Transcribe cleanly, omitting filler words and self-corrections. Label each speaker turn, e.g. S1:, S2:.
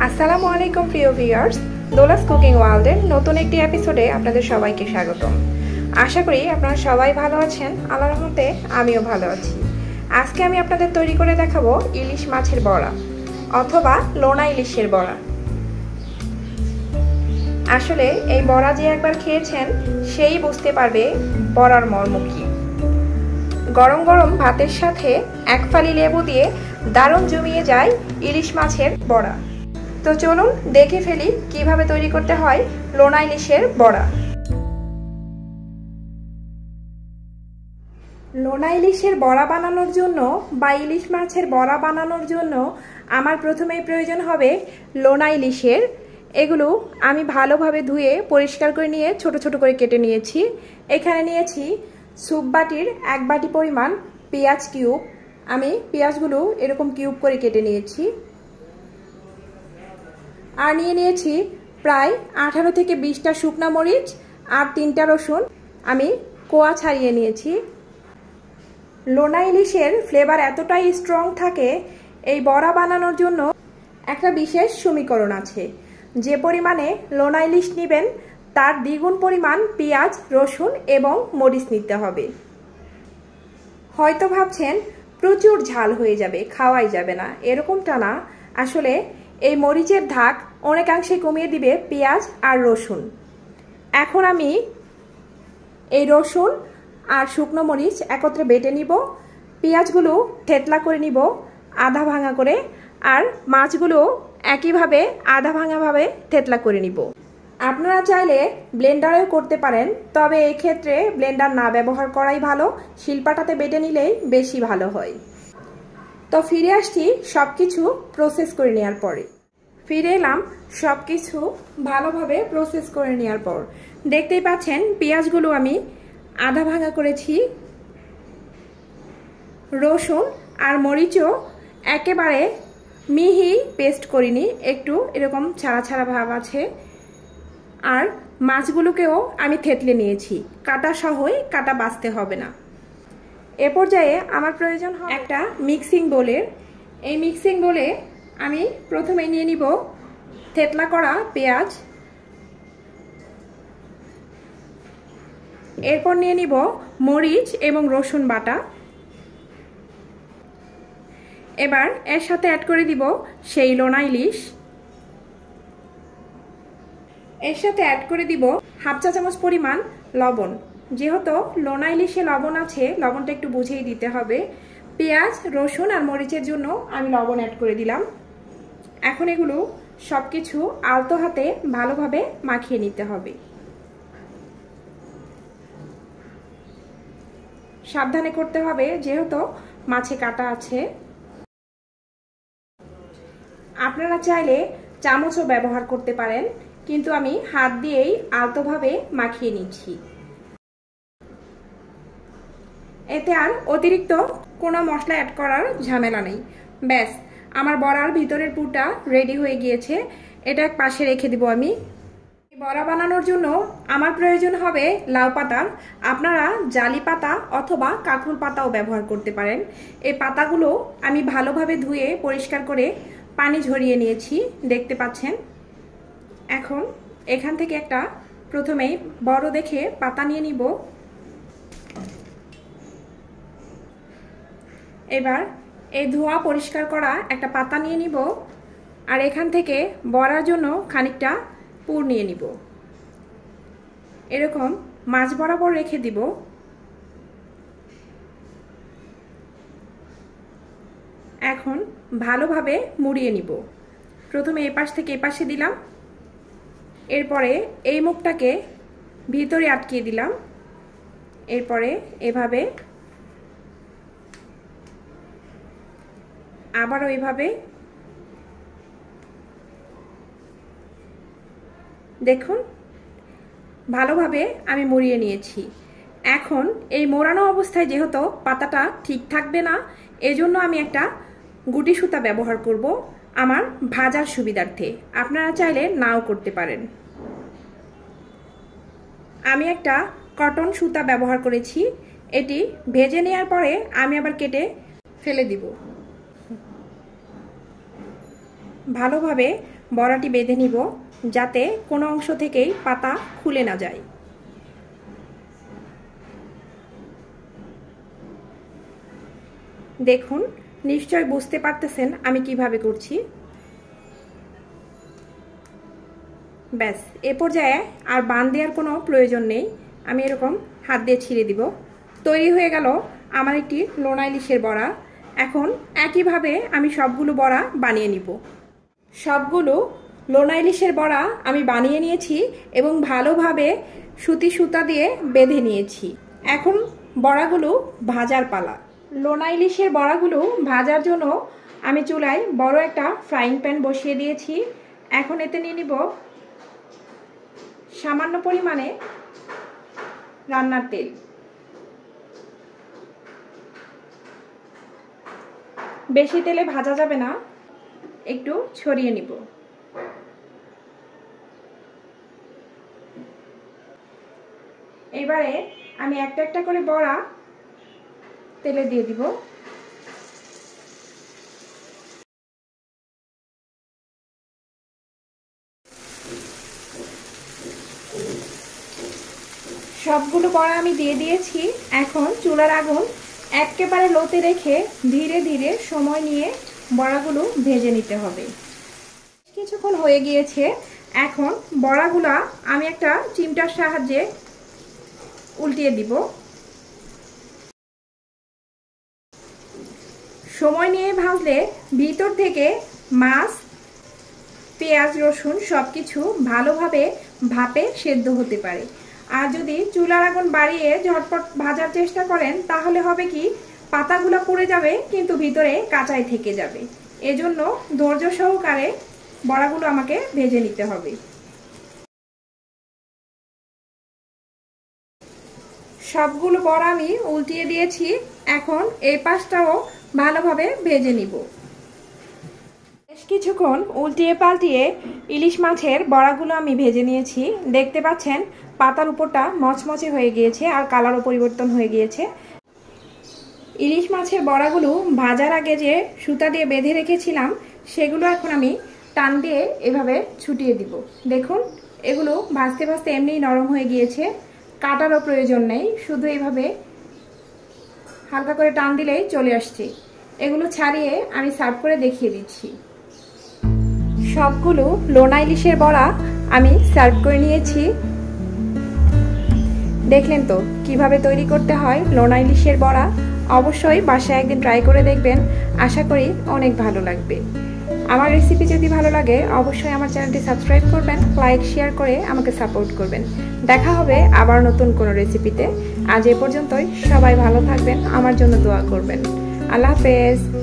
S1: আসসালামু আলাইকুম প্রিয় ভিউয়ার্স, দোলাস কুকিং ওয়ার্ল্ডের নতুন একটি এপিসোডে আপনাদের সবাইকে স্বাগতম। আশা করি আপনারা সবাই ভালো আছেন। আল্লাহর রহমতে আমিও ভালো আছি। আজকে আমি আপনাদের তৈরি করে দেখাবো ইলিশ মাছের বড়া অথবা লোনা ইলিশের বড়া। আসলে এই বড়া যে একবার খেয়েছেন সেই বুঝতে পারবে বড়ার মর্ম কি। গরম গরম ভাতের সাথে এক ফালি লেবু দিয়ে দারুণ জমিয়ে যায় ইলিশ মাছের বড়া। তো চলুন দেখে ফেলি কিভাবে তৈরি করতে হয় লোনা ইলিশের বড়া। লোনা ইলিশের বড়া বানানোর জন্য বা ইলিশ মাছের বড়া বানানোর জন্য আমার প্রথমেই প্রয়োজন হবে লোনা ইলিশের। এগুলো আমি ভালোভাবে ধুয়ে পরিষ্কার করে নিয়ে ছোট ছোট করে কেটে নিয়েছি। এখানে নিয়েছি স্যুপ বাটির 1 বাটি পরিমাণ পেঁয়াজ কিউব। আমি পেঁয়াজগুলো এরকম কিউব করে কেটে নিয়েছি। আর নিয়ে নিয়েছি প্রায় 18 থেকে 20টা শুকনা মরিচ আর 3টা রসুন আমি কোয়া ছাড়িয়ে নিয়েছি। লোনা ইলিশের ফ্লেভার এতটাই স্ট্রং থাকে, এই বড়া বানানোর জন্য একটা বিশেষ সমীকরণ আছে। যে পরিমাণে লোনা ইলিশ নেবেন তার দ্বিগুণ পরিমাণ পেঁয়াজ, রসুন এবং মরিচ নিতে হবে। হয়তো ভাবছেন প্রচুর ঝাল হয়ে যাবে, খাওয়াই যাবে না, এরকমটা না। আসলে এই মরিচের ধাক অনেকাংশে কমিয়ে দিবে পেঁয়াজ আর রসুন। এখন আমি এই রসুন আর শুকনো মরিচ একত্রে বেটে নিব। পেঁয়াজগুলো থেতলা করে নিব আধা ভাঙা করে, আর মাছগুলো একইভাবে আধা ভাঙাভাবে থেতলা করে নিব। আপনারা চাইলে ব্লেন্ডারেও করতে পারেন, তবে এই ক্ষেত্রে ব্লেন্ডার না ব্যবহার করাই ভালো। শিলপাটাতে বেটে নিলেই বেশি ভালো হয়। তো ফিরে আসছি সব কিছু প্রসেস করে নেওয়ার পরে। ফিরে এলাম সব কিছু ভালোভাবে প্রসেস করে নেওয়ার পর। দেখতেই পাচ্ছেন পেঁয়াজগুলো আমি আধা ভাঙা করেছি। রসুন আর মরিচও একেবারে মিহি পেস্ট করিনি, একটু এরকম ছাড়া ছাড়া ভাব আছে। আর মাছগুলোকেও আমি থেতলে নিয়েছি, কাটা সহই, কাটা বাছতে হবে না। এ পর্যায়ে আমার প্রয়োজন হয় একটা মিক্সিং বোলের। এই মিক্সিং বোলে আমি প্রথমে নিয়ে নিব থেতলা করা পেঁয়াজ, এরপর নিয়ে নিব মরিচ এবং রসুন বাটা। এবার এর সাথে অ্যাড করে দিব সেই লোনা ইলিশ। এর সাথে অ্যাড করে দিব হাফ চা চামচ পরিমাণ লবণ। যেহেতু লোনা ইলিশে লবণ আছে, লবণটা একটু বুঝেই দিতে হবে। পেঁয়াজ, রসুন আর মরিচের জন্য আমি লবণ অ্যাড করে দিলাম। এখন এগুলো সব কিছু আলতো হাতে ভালোভাবে মাখিয়ে নিতে হবে। সাবধানে করতে হবে যেহেতু মাছে কাটা আছে। আপনারা চাইলে চামচও ব্যবহার করতে পারেন, কিন্তু আমি হাত দিয়েই আলতোভাবে মাখিয়ে নিচ্ছি। এতে আর অতিরিক্ত কোনো মশলা অ্যাড করার ঝামেলা নেই। ব্যাস, আমার বড়ার ভিতরের পুরটা রেডি হয়ে গিয়েছে। এটা এক পাশে রেখে দিব আমি। বড়া বানানোর জন্য আমার প্রয়োজন হবে লাউ পাতার। আপনারা জালি পাতা অথবা কাঁকরোল পাতাও ব্যবহার করতে পারেন। এই পাতাগুলো আমি ভালোভাবে ধুয়ে পরিষ্কার করে পানি ঝরিয়ে নিয়েছি, দেখতে পাচ্ছেন। এখন এখান থেকে একটা প্রথমেই বড় দেখে পাতা নিয়ে নিব। এবার এই ধোয়া পরিষ্কার করা একটা পাতা নিয়ে নিব, আর এখান থেকে বড়ার জন্য খানিকটা পুর নিয়ে নিব। এরকম মাছ বরাবর রেখে দিব। এখন ভালোভাবে মুড়িয়ে নিব। প্রথমে এই পাশ থেকে এই পাশে দিলাম, এরপরে এই মুখটাকে ভিতরে আটকিয়ে দিলাম, এরপরে এভাবে আবারও এভাবে। দেখুন ভালোভাবে আমি মুড়িয়ে নিয়েছি। এখন এই মোড়ানো অবস্থায় যেহেতু পাতাটা ঠিক থাকবে না, এজন্য আমি একটা গুটি সুতা ব্যবহার করব আমার ভাজার সুবিধার্থে। আপনারা চাইলে নাও করতে পারেন। আমি একটা কটন সুতা ব্যবহার করেছি। এটি ভেজে নেওয়ার পরে আমি আবার কেটে ফেলে দিব। ভালোভাবে বড়াটি বেঁধে নিব, যাতে কোনো অংশ থেকেই পাতা খুলে না যায়। দেখুন, নিশ্চয় বুঝতে পারতেছেন আমি কিভাবে করছি। ব্যাস, এ পর্যায়ে আর বাঁধ দেওয়ার কোনো প্রয়োজন নেই। আমি এরকম হাত দিয়ে ছিঁড়ে দিব। তৈরি হয়ে গেল আমার একটি লোনা ইলিশের বড়া। এখন একইভাবে আমি সবগুলো বড়া বানিয়ে নিব। সবগুলো লোনা ইলিশের বড়া আমি বানিয়ে নিয়েছি এবং ভালোভাবে সুতা দিয়ে বেঁধে নিয়েছি। এখন বড়াগুলো ভাজার পালা। লোনা ইলিশের বড়াগুলো ভাজার জন্য আমি চুলায় বড় একটা ফ্রাইং প্যান বসিয়ে দিয়েছি। এখন এতে নিয়ে নিব সামান্য পরিমাণে রান্নার তেল। বেশি তেলে ভাজা যাবে না, একটু ছড়িয়ে নিব। এবারে আমি একটা একটা করে বড়া তেলে দিয়ে দিব। সবগুলো বড়া আমি দিয়ে দিয়েছি। এখন চুলার আগুন একেবারে লোতে রেখে ধীরে ধীরে সময় নিয়ে বড়াগুলো ভেজে নিতে হবে। কিছুক্ষণ হয়ে গিয়েছে। এখন বড়াগুলা আমি একটা চিমটার সাহায্যে উল্টিয়ে দিব। সময় নিয়ে ভাজলে ভিতর থেকে মাছ, পেঁয়াজ, রসুন সবকিছু ভালোভাবে ভাপে সেদ্ধ হতে পারে। আর যদি চুলার আগুন বাড়িয়ে ঝটপট ভাজার চেষ্টা করেন তাহলে হবে কি, পাতাগুলো পুড়ে যাবে কিন্তু ভিতরে কাঁচাই থেকে যাবে। এজন্য ধৈর্য সহকারে বড়াগুলো আমাকে ভেজে নিতে হবে। সবগুলো বড়া আমি উল্টিয়ে দিয়েছি। এখন এই পাশটাও ভালোভাবে ভেজে নিব। বেশ কিছুক্ষণ উল্টিয়ে পাল্টিয়ে ইলিশ মাছের বড়াগুলো আমি ভেজে নিয়েছি। দেখতে পাচ্ছেন পাতার উপরটা মচমচে হয়ে গিয়েছে আর কালারও পরিবর্তন হয়ে গিয়েছে। ইলিশ মাছের বড়াগুলো ভাজার আগে যে সুতা দিয়ে বেঁধে রেখেছিলাম সেগুলো এখন আমি টান দিয়ে এভাবে ছুটিয়ে দিব। দেখুন, এগুলো ভাজতে ভাজতে এমনিই নরম হয়ে গিয়েছে, কাটারও প্রয়োজন নেই, শুধু এইভাবে হালকা করে টান দিলেই চলে আসছে। এগুলো ছাড়িয়ে আমি সার্ভ করে দেখিয়ে দিচ্ছি। সবগুলো লোনা ইলিশের বড়া আমি সার্ভ করে নিয়েছি। দেখলেন তো কিভাবে তৈরি করতে হয় লোনা ইলিশের বড়া। অবশ্যই বাসায় একদিন ট্রাই করে দেখবেন, আশা করি অনেক ভালো লাগবে। আমার রেসিপি যদি ভালো লাগে অবশ্যই আমার চ্যানেলটি সাবস্ক্রাইব করবেন, লাইক শেয়ার করে আমাকে সাপোর্ট করবেন। দেখা হবে আবার নতুন কোনো রেসিপিতে। আজ এ পর্যন্তই। সবাই ভালো থাকবেন, আমার জন্য দোয়া করবেন। আল্লাহ হাফেজ।